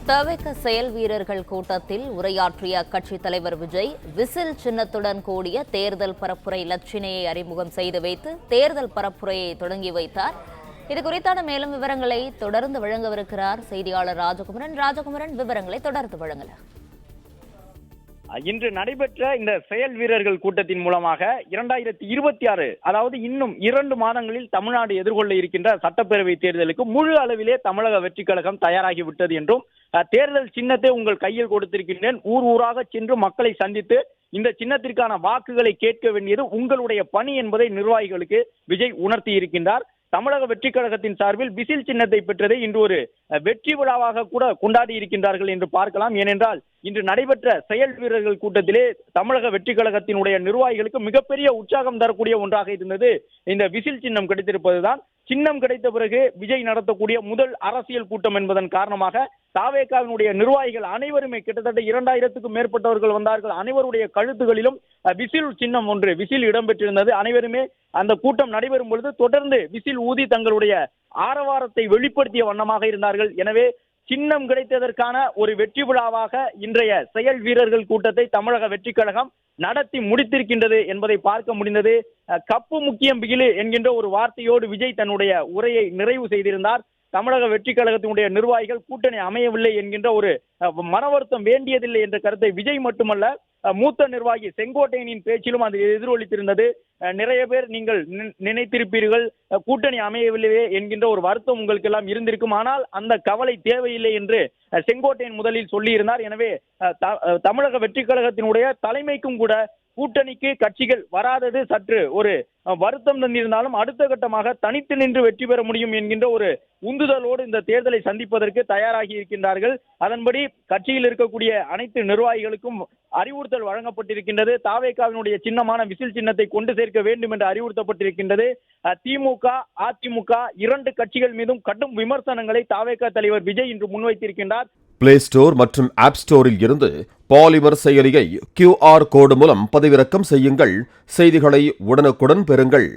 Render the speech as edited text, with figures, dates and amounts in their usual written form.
தவிக செயல் வீரர்கள் கூட்டத்தில் உரையாற்றிய அக்கட்சித் தலைவர் விஜய் விசில் சின்னத்துடன் கூடிய தேர்தல் பரப்புரை இலச்சினையை அறிமுகம் செய்து வைத்து தேர்தல் பரப்புரையை தொடங்கி வைத்தார். இதுகுறித்தான மேலும் விவரங்களை தொடர்ந்து வழங்கவிருக்கிறார் செய்தியாளர் ராஜகுமரன். விவரங்களை தொடர்ந்து வழங்கலாம். இன்று நடைபெற்ற இந்த செயல் வீரர்கள் கூட்டத்தின் மூலமாக 2026 அதாவது இன்னும் 2 மாதங்களில் தமிழ்நாடு எதிர்கொள்ள இருக்கின்ற சட்டப்பேரவை தேர்தலுக்கு முழு அளவிலே தமிழக வெற்றிக் கழகம் தயாராகிவிட்டது என்றும், தேர்தல் சின்னத்தை உங்கள் கையில் கொடுத்திருக்கின்றேன், ஊர் ஊராக சென்று மக்களை சந்தித்து இந்த சின்னத்திற்கான வாக்குகளை கேட்க வேண்டியது உங்களுடைய பணி என்பதை நிர்வாகிகளுக்கு விஜய் உணர்த்தி இருக்கின்றார். தமிழக வெற்றிக் கழகத்தின் சார்பில் விசில் சின்னத்தை பெற்றதை இன்று ஒரு வெற்றி விழாவாக கூட கொண்டாடி இருக்கின்றார்கள் என்று பார்க்கலாம். ஏனென்றால் இன்று நடைபெற்ற செயல் வீரர்கள் கூட்டத்திலே தமிழக வெற்றிக் கழகத்தினுடைய நிர்வாகிகளுக்கு மிகப்பெரிய உற்சாகம் தரக்கூடிய ஒன்றாக இருந்தது இந்த விசில் சின்னம் கிடைத்திருப்பதுதான். சின்னம் கிடைத்த பிறகு விஜய் நடத்தக்கூடிய முதல் அரசியல் கூட்டம் என்பதன் காரணமாக தாவேகாவினுடைய நிர்வாகிகள் அனைவருமே கிட்டத்தட்ட 2000க்கும் மேற்பட்டவர்கள் வந்தார்கள். அனைவருடைய கழுத்துகளிலும் விசில் சின்னம் ஒன்று விசில் இடம்பெற்றிருந்தது. அனைவருமே அந்த கூட்டம் நடைபெறும் பொழுது தொடர்ந்து விசில் ஊதி தங்களுடைய ஆரவாரத்தை வெளிப்படுத்திய வண்ணமாக இருந்தார்கள். எனவே சின்னம் கிடைத்ததற்கான ஒரு வெற்றி விழாவாக இன்றைய செயல் வீரர்கள் கூட்டத்தை தமிழக வெற்றிக் கழகம் நடத்தி முடித்திருக்கின்றது என்பதை பார்க்க முடிந்தது. கப்பு முக்கியம் பிகிலு என்கின்ற ஒரு வார்த்தையோடு விஜய் தன்னுடைய உரையை நிறைவு செய்திருந்தார். தமிழக வெற்றிக் கழகத்தினுடைய நிர்வாகிகள் கூட்டணி அமையவில்லை என்கின்ற ஒரு மன வருத்தம் வேண்டியதில்லை என்ற கருத்தை விஜய் மட்டுமல்ல, மூத்த நிர்வாகி செங்கோட்டையனின் பேச்சிலும் அது எதிரொலித்திருந்தது. நிறைய பேர் நீங்கள் நினைத்திருப்பீர்கள் கூட்டணி அமையவில்லையே என்கின்ற ஒரு வருத்தம் உங்களுக்கு எல்லாம் இருந்திருக்கும், ஆனால் அந்த கவலை தேவையில்லை என்று செங்கோட்டையன் முதலில் சொல்லியிருந்தார். எனவே தமிழக வெற்றிக் கழகத்தினுடைய தலைமைக்கும் கூட கூட்டணிக்கு கட்சிகள் வராதது சற்று ஒரு வருத்தம் தந்திருந்தாலும் அடுத்த கட்டமாக தனித்து நின்று வெற்றி பெற முடியும் என்கின்ற ஒரு உந்துதலோடு இந்த தேர்தலை சந்திப்பதற்கு தயாராகி இருக்கின்றார்கள். அதன்படி கட்சியில் இருக்கக்கூடிய அனைத்து நிர்வாகிகளுக்கும் அறிவுறுத்தல் வழங்கப்பட்டிருக்கின்றது. தாவேகாவினுடைய சின்னமான விசில் சின்னத்தை கொண்டு சேர்க்க வேண்டும் என்று அறிவுறுத்தப்பட்டிருக்கின்றது. திமுக, அதிமுக 2 கட்சிகள் மீதும் கடும் விமர்சனங்களை தாவேகா தலைவர் விஜய் இன்று முன்வைத்திருக்கின்றார். பிளே ஸ்டோர் மற்றும் ஆப் ஸ்டோரில் இருந்து பாலிமர் செயலியை QR கோடு மூலம் பதிவிறக்கம் செய்யுங்கள். செய்திகளை உடனுக்குடன் பெறுங்கள்.